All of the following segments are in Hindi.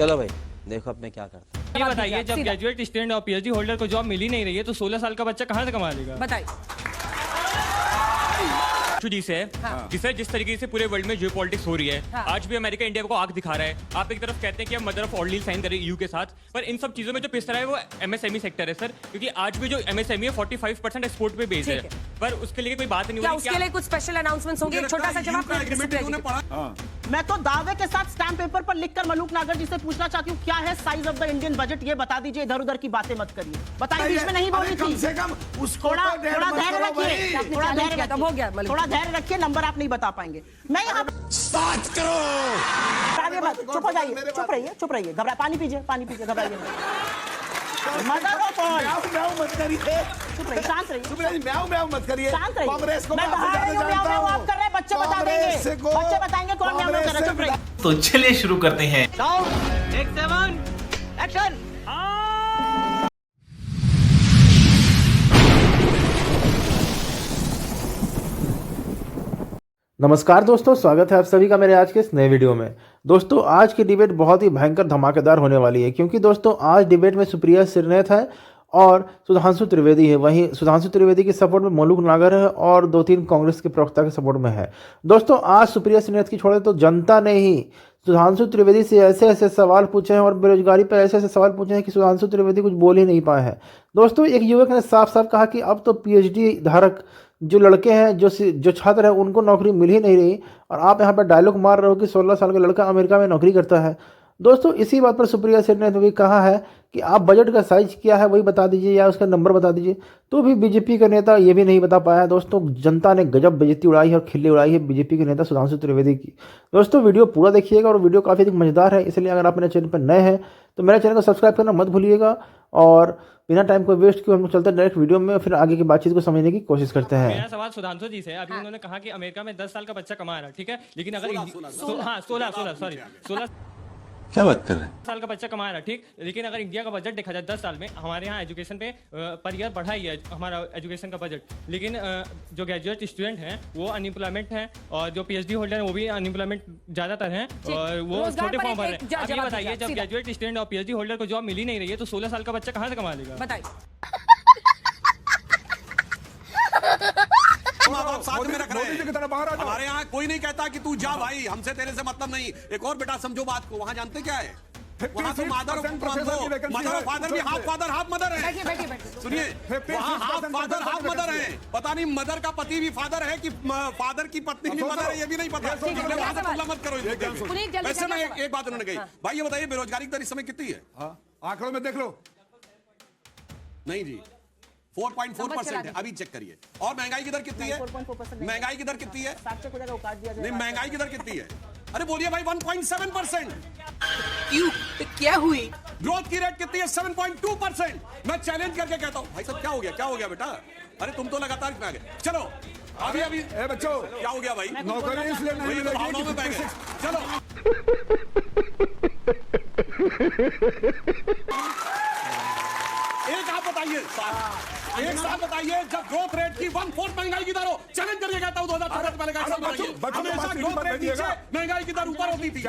चलो भाई देखो अब मैं क्या करता हूँ। ये बताइए, जब ग्रेजुएट स्टूडेंट और पीएचडी होल्डर को जॉब मिल ही नहीं रही है तो 16 साल का बच्चा कहाँ से कमा लेगा? बताइए। जी से जिसे जिस तरीके से पूरे वर्ल्ड में जियो पॉलिटिक्स हो रही है, आज भी अमेरिका इंडिया को आग दिखा रहा है। आप एक तरफ कहते हैं कि हम mother of all deal sign करें ईयू के साथ, पर इन सब चीजों में जो पिस रहा है वो एमएसएमई सेक्टर है सर, क्योंकि आज भी जो एमएसएमई है 45% एक्सपोर्ट पे बेस है, पर उसके लिए कोई बात नहीं हो रही। उसके लिए कुछ स्पेशल अनाउंसमेंट्स होंगे? छोटा सा जवाब। मैं तो दावे के साथ स्टैम्प पेपर पर लिखकर मलूक नागर जी से पूछना चाहती हूँ, क्या है size of the Indian budget, ये बता दीजिए, इधर उधर की बातें मत करिए। बताइए, बीच में नहीं बोली थी। कम से कम उसको थोड़ा धैर्य रखिए, थोड़ा धैर्य रखिए, नंबर आप नहीं बता पाएंगे। मैं यहाँ बात करो, चुप हो जाइए, चुप रहिए, घबरा, पानी पीजिए, घबराइए मदर ऑफ ऑल। म्याऊं मत करिए, चुप रहिए, शांत रहिए, म्याऊं मत करिए। कांग्रेस को मैं बता रही हूँ, म्याऊं आप कर रहे हैं, बच्चे बता देंगे, बच्चे बताएंगे कौन म्याऊं कर रहा है। चुप रहिए। तो चलिए शुरू करते हैं। एक्शन। नमस्कार दोस्तों, स्वागत है आप सभी का मेरे आज के इस नए वीडियो में। दोस्तों आज की डिबेट बहुत ही भयंकर धमाकेदार होने वाली है, क्योंकि दोस्तों आज डिबेट में सुप्रिया श्रीनाथ है और सुधांशु त्रिवेदी है। वहीं सुधांशु त्रिवेदी के सपोर्ट में मलूक नागर है और 2-3 कांग्रेस के प्रवक्ता के सपोर्ट में है। दोस्तों आज सुप्रिया श्रीनाथ की छोड़े तो जनता ने ही सुधांशु त्रिवेदी से ऐसे ऐसे सवाल पूछे हैं और बेरोजगारी पर ऐसे ऐसे सवाल पूछे हैं कि सुधांशु त्रिवेदी कुछ बोल ही नहीं पाए हैं। दोस्तों एक युवक ने साफ साफ कहा कि अब तो पीएचडी धारक जो लड़के हैं, जो छात्र हैं, उनको नौकरी मिल ही नहीं रही, और आप यहाँ पर डायलॉग मार रहे हो कि 16 साल का लड़का अमेरिका में नौकरी करता है। दोस्तों इसी बात पर सुप्रिया श्रीनाथ ने भी कहा है कि आप बजट का साइज क्या है वही बता दीजिए या उसका नंबर बता दीजिए, तो भी बीजेपी का नेता ये भी नहीं बता पाया है। दोस्तों जनता ने गजब बेइज्जती उड़ाई है और खिल्ली उड़ाई है बीजेपी के नेता सुधांशु त्रिवेदी की। दोस्तों वीडियो पूरा देखिएगा और वीडियो काफ़ी अधिक मजेदार है, इसलिए अगर आप मेरे चैनल पर नए हैं तो मेरे चैनल को सब्सक्राइब करना मत भूलिएगा। और बिना टाइम को वेस्ट किए हम लोग चलते हैं डायरेक्ट वीडियो में, फिर आगे की बातचीत को समझने की कोशिश करते हैं। मेरा सवाल सुधांशु जी से, अभी उन्होंने कहा कि अमेरिका में 10 साल का बच्चा कमा रहा है, ठीक है, लेकिन अगर 16 क्या बात कर रहे हैं? साल का बच्चा कमा रहा है, ठीक, लेकिन अगर इंडिया का बजट देखा जाए 10 साल में, हमारे यहाँ एजुकेशन पे पर ईयर बढ़ा ही है हमारा एजुकेशन का बजट, लेकिन जो ग्रेजुएट स्टूडेंट हैं वो अनएम्प्लॉयमेंट हैं और जो पीएचडी होल्डर हैं वो भी अनएम्प्लॉयमेंट ज्यादातर हैं और वो छोटे फॉर्म भर रहे हैं। आप ये बताइए, जब ग्रेजुएट स्टूडेंट और पीएचडी होल्डर को जॉब मिल ही नहीं रही है तो 16 साल का बच्चा कहाँ से कमा लेगा? बताइए। आप साथ में रख रहे हैं। हमारे यहाँ कोई नहीं कहता कि तू जा भाई, हमसे तेरे से मतलब नहीं। एक और बेटा समझो बात को, वहाँ जानते क्या है, वहाँ तो मदर और फादर भी हाफ फादर हाफ मदर है। सुनिए, वहाँ हाफ फादर हाफ मदर है। पता नहीं मदर का पति भी फादर है कि फादर की पत्नी भी मदर है, ये भी नहीं पता। वहाँ से तुलना मत करो। वैसे मैं एक बात उन्होंने कही, भाई ये बताइए बेरोजगारी की दर इस समय कितनी है? आंकड़ों में देख लो। नहीं जी, 4.4% है, अभी चेक करिए। और महंगाई की दर कितनी है? महंगाई की दर कितनी है? नहीं, महंगाई की दर कितनी है? अरे बोलिए भाई, 1.7%। क्यों? क्या हुई? ग्रोथ की रेट कितनी है? 7.2%। मैं चैलेंज करके कहता हूं भाई साहब, क्या हो गया बेटा? अरे तुम तो लगातार इसमें आ गए। चलो अभी बच्चों क्या हो गया भाई? नौकरी इसलिए नहीं मिलेगी, भावनाओं में बह गए। चलो एक साथ बताइए, जब ग्रोथ रेट की 1/4 महंगाई की दर हो, चैलेंज करके कहता हूं 2014 पहले का हिसाब बताइए। हमेशा ग्रोथ रेट नीचे, महंगाई की दर ऊपर होती थी।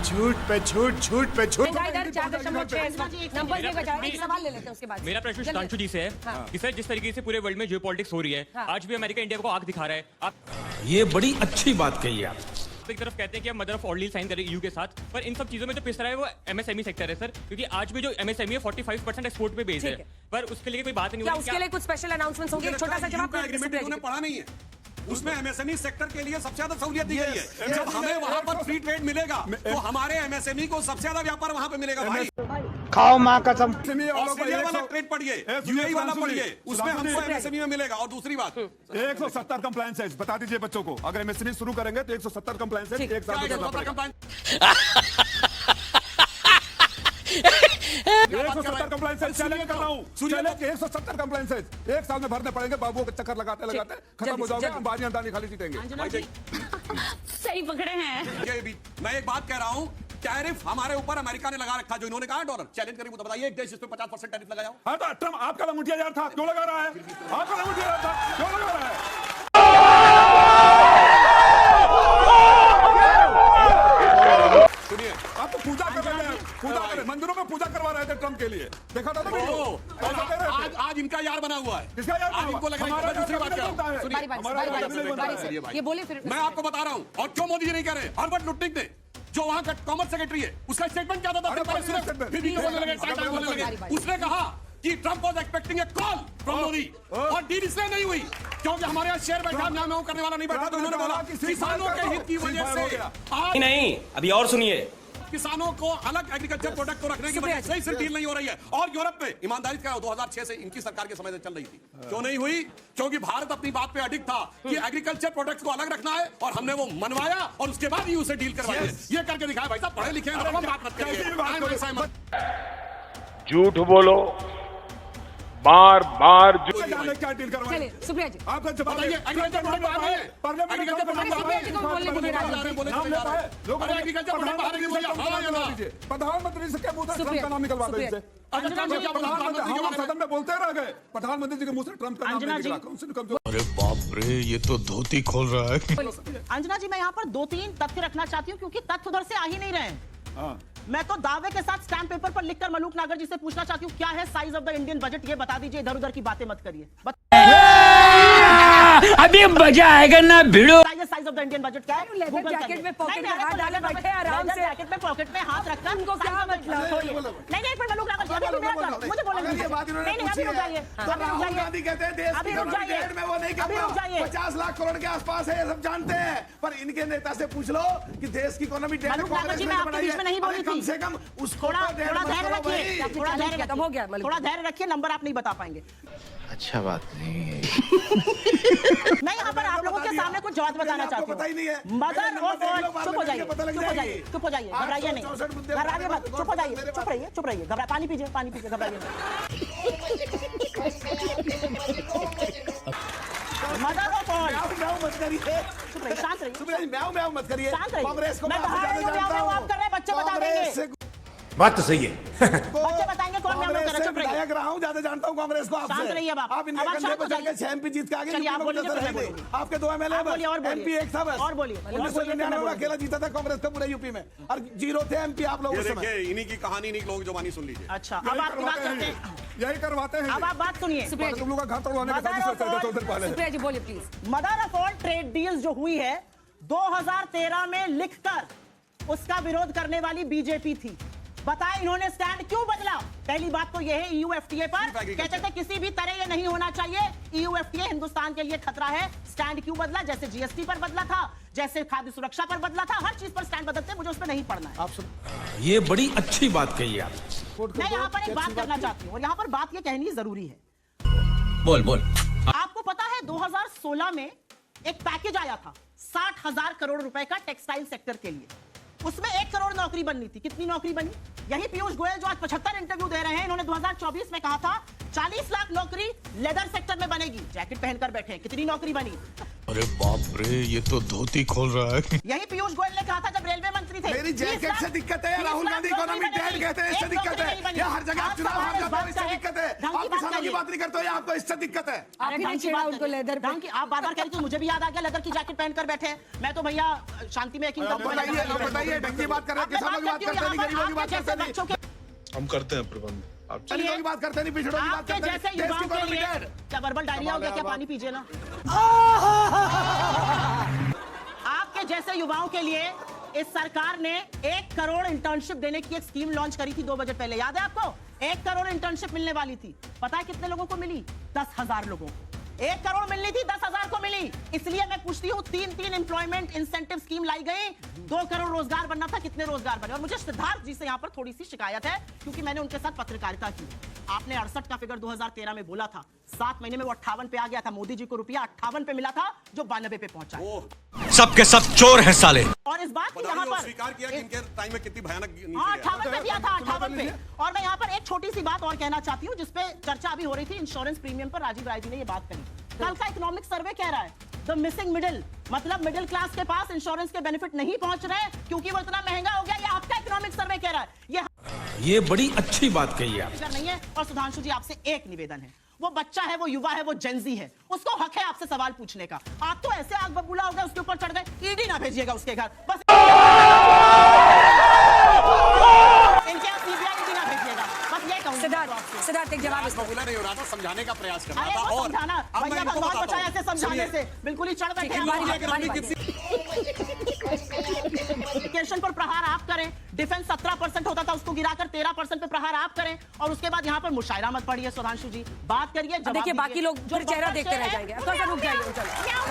झूठ पे झूठ। नंबर के बजाय एक सवाल ले लेते हैं उसके बाद। मेरा प्रश्न सुधांशु जी से है कि सर जिस तरीके से पूरे वर्ल्ड में जियो पॉलिटिक्स हो रही है, आज भी अमेरिका इंडिया को आग दिखा रहा है। आप ये बड़ी अच्छी बात कही आप। एक तरफ कहते हैं कि हम mother of all deal sign करें ईयू के साथ, पर इन सब चीजों में जो पिस रहा है वो एमएसएमई सेक्टर है सर, क्योंकि आज भी जो एमएसएमई है 45% एक्सपोर्ट पे बेस है, पर उसके लिए कोई बात नहीं हो रही। उसके लिए कुछ स्पेशल अनाउंसमेंट्स होंगे? छोटा सा जवाब। उन्होंने पढ़ा नहीं है, उसमें एमएसएमई सेक्टर के लिए सबसे ज्यादा सहूलियत दी गई है। जब हमें वहां पर फ्री ट्रेड मिलेगा तो हमारे एमएसएमई को सबसे ज्यादा व्यापार वहां पे मिलेगा भाई। खाओ माँ कसम। ऑस्ट्रेलिया वाला ट्रेड पढ़िए, यूएई वाला पढ़िए, उसमें हमको एमएसएमई में मिलेगा। और दूसरी बात, 170 कंप्लायंसेस बता दीजिए बच्चों को। अगर एमएसएमई शुरू करेंगे तो 170 कंप्लायंसेस एक साल में करना पड़ेगा। 170 कंप्लायंसेस चैलेंज कर रहा हूं। 170 कंप्लायंसेस एक साल में भरने पड़ेंगे। बाबुओं के चक्कर लगाते खत्म हो जाओगे, अंबानी अंदानी खाली जीतेंगे। सही पकड़े हैं। मैं एक बात कह रहा हूं, टैरिफ हमारे ऊपर अमेरिका ने लगा रखा, जो इन्होंने कहा $, चैलेंज करिए, बताइए एक देश जिस पे 50% टैरिफ लगाया हो। हाँ तो ट्रम्प आपका लंगूटिया यार था, क्यों लगा रहा है? आपका लंगूटिया यार था, क्यों लगा रहा है? सुनिए, आप तो पूजा कर रहे हैं। पूजा करे, मंदिरों में पूजा करवा रहे थे ट्रम्प के लिए, देखा था ना वीडियो? ऐसा कह रहे थे। आज इनका यार बना हुआ है। किसका यार बना आज इनको लग रहा है हमारा कि दूसरी बात क्या बनता है। बारी बारी हमारा बारी कैबिनेट बनता है। बारी से ये बोले फिर मैं आपको बता रहा हूँ। और क्यों मोदी जी नहीं कह रहे? हर्बर्ट लुटनिक ने, जो वहां का कॉमर्स सेक्रेटरी है, उसका स्टेटमेंट क्या था? अरे पहले सुने, statement। फिर भी बोलने लगे, टाइम बोलने लगे। उसने कहा कि Trump was expecting a call from Modi, और डील इसलिए नहीं हुई क्योंकि हमारे यहाँ शेयर बैठा, मैं करने वाला नहीं बैठा। तो इन्होंने बोला किसानों के हित की वजह से आज नहीं, अभी और सुनिए। किसानों को अलग एग्रीकल्चर प्रोडक्ट को रखने की वजह से सही डील नहीं हो रही है। और यूरोप में ईमानदारी क्या 2006 से इनकी सरकार के समय से चल रही थी, क्यों नहीं हुई? क्योंकि भारत अपनी बात पे अडिग था कि एग्रीकल्चर प्रोडक्ट्स को अलग रखना है, और हमने वो मनवाया और उसके बाद ही उसे डील करवाई है। ये करके दिखाया। भाई साहब पढ़े लिखे हैं, हम बात मत करिए। झूठ बोलो, बार बार क्या डील करवाई? चलिए सुप्रिया जी आपका जवाब बताइए, एग्रीकल्चर प्रोडक्ट आ रहे हैं। एग्रीकल्चर प्रोडक्ट आ रहे हैं। लोग एग्रीकल्चर प्रोडक्ट बाहर नहीं बोलिए, हाँ या ना? प्रधानमंत्री से क्या मुंह से ट्रम्प का नाम निकलवा दो इनसे। प्रधानमंत्री हम सदन में बोलते रह गए, प्रधानमंत्री जी के मुंह से ट्रम्प का नाम नहीं निकला। कौन से निकल? अरे बाप रे, ये तो धोती खोल रहा है। अंजना जी, मैं यहाँ पर 2-3 तथ्य रखना चाहती हूँ क्योंकि तथ्य उधर से आ ही नहीं रहे हैं। मैं तो दावे के साथ स्टैम्प पेपर पर लिखकर मलूक नागर जी से पूछना चाहती हूँ, क्या है size of the Indian budget, ये बता दीजिए, इधर उधर की बातें मत करिए। अभी मजा आएगा ना भिड़ो। Size of the Indian budget क्या है? लेदर जैकेट में पॉकेट में हाथ डाले बैठे आराम से। जैकेट में पॉकेट में हाथ रखकर उनको क्या मतलब? नहीं पर मलूक नागर जी मुझे बोलने दीजिए। नहीं अभी रुक जाइए, राहुल गांधी कहते हैं देश की डेढ़ में वो नहीं करता, 50 लाख करोड़ के आसपास है, ये सब जानते हैं। पर इनके नेता से पूछ लो कि देश की इकोनॉमी डेढ़ नहीं बोली कम से कम उसको थोड़ा धैर्य रखिए, थोड़ा धैर्य रखिए, नंबर आप नहीं बता पाएंगे। अच्छा बात नहीं है। मैं यहाँ पर आप लोगों के सामने कुछ जवाब बताना चाहती हूँ। पता ही नहीं है। मदर ऑफ ऑल, चुप हो जाइए, चुप हो जाइए, घबराइए नहीं, घबराइए मत, चुप हो जाइए, चुप रहिए, घबरा, पानी पीजिए, घबराइए। मदर ऑफ ऑल, मत करिए, शांत रहिए, म्याऊं मत करिए। कांग्रेस को मैं आप कर रहे, बच्चे बता देंगे। बात तो सही है। बच्चे बताएंगे कौन मैं कर रहा, चुप रहिए। विधायक रहा हूं, ज्यादा जानता हूं कांग्रेस को आपसे। शांत रहिए बाप। आप इनके कंधे पर चढ़ के 6 MP जीत के आगे चलिए आप बोलिए, आपके 2 MLA MP एक था बस। और बोलिए, 1999 में अकेला जीता था कांग्रेस का पूरे यूपी में, और 0 थे MP आप लोग उस समय। देखिए इन्हीं की कहानी, इन्हीं लोग जबानी सुन लीजिए। अच्छा, अब आपकी बात करते हैं, यही करवाते हैं। अब आप बात सुनिए। तुम लोग का घर तोड़वाने का पहले। सुप्रिया जी बोलिए please. Mother of all trade deals जो हुई है 2013 में लिखकर उसका विरोध करने वाली बीजेपी थी। बताएं इन्होंने स्टैंड क्यों बदला? पहली बात तो यह है EU FTA पर कहते थे किसी भी तरह ये नहीं होना चाहिए, EU FTA हिंदुस्तान के लिए खतरा है। स्टैंड क्यों बदला? जैसे GST पर बदला था, जैसे खाद्य सुरक्षा पर बदला था, हर चीज पर स्टैंड बदलते, मुझे उस पर नहीं पड़ना है। ये बड़ी अच्छी बात कही आप। मैं यहाँ पर एक बात करना चाहती हूँ और यहाँ पर बात ये कहनी जरूरी है। बोल। आपको पता है 2016 में एक पैकेज आया था 60,000 करोड़ रुपए का टेक्सटाइल सेक्टर के लिए, उसमें 1 करोड़ नौकरी बननी थी। कितनी नौकरी बनी? यही पीयूष गोयल जो आज 75 इंटरव्यू दे रहे हैं, इन्होंने 2024 में कहा था 40 लाख नौकरी लेदर सेक्टर में बनेगी। जैकेट पहनकर बैठे हैं, कितनी नौकरी बनी? अरे बाप रे, ये तो धोती खोल रहा है। यही पीयूष गोयल ने कहा था जब रेलवे मंत्री थे। मेरी जैकेट से दिक्कत है, राहुल गांधी इकोनॉमी डेड कहते हैं, इससे दिक्कत है। या हर जगह चुनाव हार जाते हैं, इससे दिक्कत है। आप किसानों की बात नहीं करते हो, आपको इससे दिक्कत है। आप बार-बार कह रही थी, मुझे भी याद आ गया लेदर की जैकेट पहनकर बैठे हैं। मैं तो भैया शांति में यकीन करता हूं। बताइए ढंग की बात कर रहे हैं, किसानों की बात करते नहीं, गरीबों की बात करते नहीं। हम करते हैं प्रबंध, आप गरीबों की बात करते नहीं, पिछड़ों की बात आपके करते जैसे नहीं। युवाओं के लिए क्या वर्बल डायरिया हो गया? क्या पानी पीजिए ना। आपके जैसे युवाओं के लिए इस सरकार ने 1 करोड़ इंटर्नशिप देने की एक स्कीम लॉन्च करी थी 2 बजट पहले, याद है आपको? 1 करोड़ इंटर्नशिप मिलने वाली थी। पता है कितने लोगों को मिली? 10,000 लोगों को। 1 करोड़ मिलनी थी, 10,000 को मिली। इसलिए मैं पूछती हूँ, 3 एम्प्लॉयमेंट इंसेंटिव स्कीम लाई गई, 2 करोड़ रोजगार बनना था, कितने रोजगार बने? और मुझे सिद्धार्थ जी से यहाँ पर थोड़ी सी शिकायत है क्योंकि मैंने उनके साथ पत्रकारिता की। आपने 68 का फिगर 2013 में बोला था, 7 महीने में वो 58 पे आ गया था। मोदी जी को रुपया 58 पे मिला था जो 92 पे पहुंचा। सबके सब चोर हैं साले। और इस बात की यहाँ पर स्वीकार किया कि इनके टाइम में कितनी भयानक 58 पे दिया था, 58 पे। और मैं यहाँ पर एक छोटी सी बात और कहना चाहती हूँ जिसपे चर्चा अभी हो रही थी, इंश्योरेंस प्रीमियम पर राजीव राय जी ने ये बात करी। कल का इकोनॉमिक सर्वे कह रहा है द मिसिंग मिडिल, मतलब मिडिल क्लास के पास इंश्योरेंस के बेनिफिट नहीं पहुंच रहे क्योंकि वो इतना महंगा हो गया। ये आपका इकोनॉमिक सर्वे कह रहा है, ये बड़ी अच्छी बात कही आप। नहीं है। और सुधांशु जी आपसे एक निवेदन है, वो बच्चा है, वो युवा है, वो जेंजी है, उसको हक है आपसे सवाल पूछने का। आप तो ऐसे आग बबूला हो गए, उसके ऊपर चढ़ गए। ईडी ना भेजिएगा उसके घर, बस इनके एक जवाब इसका। पॉपुलर नहीं हो रहा था, समझाने का प्रयास कर रहा अरे था। वो और समझाना अब मैं भैया इनको भगवान बताता बचाया हूं। ऐसे समझाने से, बिल्कुल ही चढ़ बैठे हैं। एजुकेशन पर प्रहार आप करें, डिफेंस 17% होता था उसको गिराकर 13% पे प्रहार आप करें, और उसके बाद यहाँ पर मुशायरा मत पढ़िए सुधांशु जी, बात करिए। देखिए बाकी लोग फिर चेहरा देखते रह जाएंगे। क्या